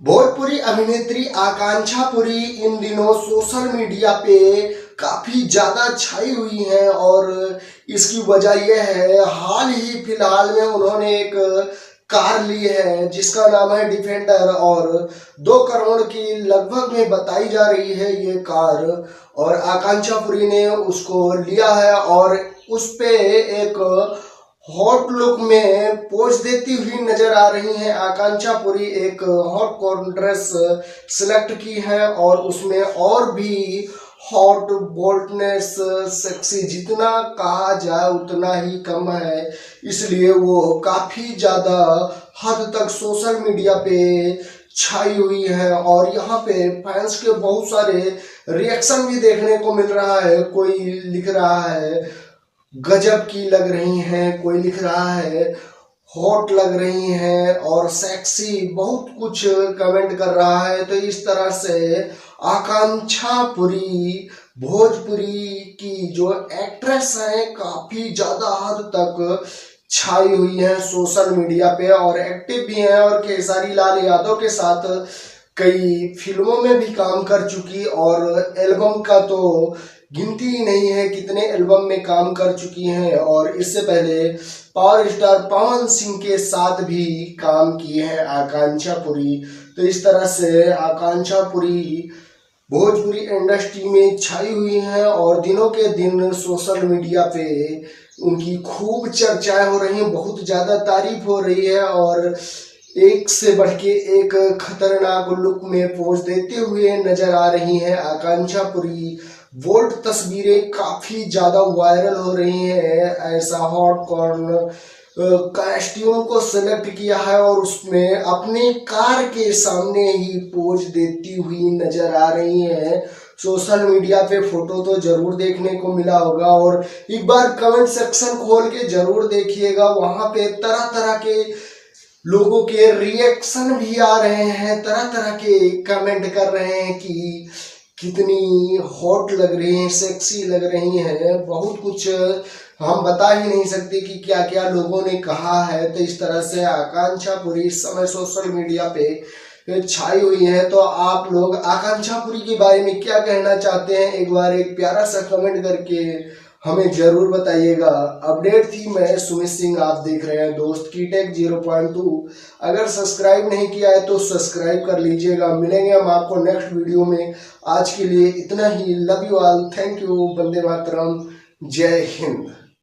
भोजपुरी अभिनेत्री आकांक्षा पुरी इन दिनों social media पे काफी ज्यादा छाई हुई हैं और इसकी वजह यह है हाल ही फिलहाल में उन्होंने एक कार ली है जिसका नाम है डिफेंडर और 2 करोड़ की लगभग में बताई जा रही है ये कार। और आकांक्षा पुरी ने उसको लिया है और उस पे एक हॉट लुक में पोज देती हुई नजर आ रही हैं। आकांक्षा पुरी एक हॉट कॉर्न ड्रेस सिलेक्ट की है और उसमें और भी हॉट बोल्डनेस सेक्सी जितना कहा जाए उतना ही कम है, इसलिए वो काफी ज्यादा हद तक सोशल मीडिया पे छाई हुई है। और यहाँ पे फैंस के बहुत सारे रिएक्शन भी देखने को मिल रहा है। कोई लिख रहा है गजब की लग रही हैं, कोई लिख रहा है हॉट लग रही हैं और सेक्सी, बहुत कुछ कमेंट कर रहा है। तो इस तरह से आकांक्षा पुरी भोजपुरी की जो एक्ट्रेस है काफी ज्यादा हद तक छाई हुई है सोशल मीडिया पे और एक्टिव भी है और खेसारी लाल यादव के साथ कई फिल्मों में भी काम कर चुकी और एल्बम का तो गिनती ही नहीं है कितने एल्बम में काम कर चुकी हैं। और इससे पहले पावर स्टार पवन सिंह के साथ भी काम किए हैं आकांक्षा पुरी। तो इस तरह से आकांक्षा पुरी भोजपुरी इंडस्ट्री में छाई हुई हैं और दिनों के दिन सोशल मीडिया पे उनकी खूब चर्चाएं हो रही हैं, बहुत ज्यादा तारीफ हो रही है और एक से बढ़ के एक खतरनाक लुक में पोज देते हुए नजर आ रही हैं आकांक्षा पुरी। बोल्ड तस्वीरें काफी ज्यादा वायरल हो रही हैं। ऐसा हॉट कॉर्न कॉस्ट्यूम को सिलेक्ट किया है और उसमें अपने कार के सामने ही पोज देती हुई नजर आ रही हैं। सोशल मीडिया पे फोटो तो जरूर देखने को मिला होगा और एक बार कमेंट सेक्शन खोल के जरूर देखिएगा, वहां पे तरह तरह के लोगों के रिएक्शन भी आ रहे हैं, तरह तरह के कमेंट कर रहे हैं कि कितनी हॉट लग रही हैं, सेक्सी लग रही हैं। बहुत कुछ हम बता ही नहीं सकते कि क्या क्या लोगों ने कहा है। तो इस तरह से आकांक्षा पुरी इस समय सोशल मीडिया पे छाई हुई है। तो आप लोग आकांक्षा पुरी के बारे में क्या कहना चाहते हैं, एक बार एक प्यारा सा कमेंट करके हमें जरूर बताइएगा। अपडेट थी, मैं सुमित सिंह, आप देख रहे हैं दोस्त की टेक 0.2। अगर सब्सक्राइब नहीं किया है तो सब्सक्राइब कर लीजिएगा। मिलेंगे हम आपको नेक्स्ट वीडियो में। आज के लिए इतना ही। Love you all, thank you, वंदे मातरम, जय हिंद।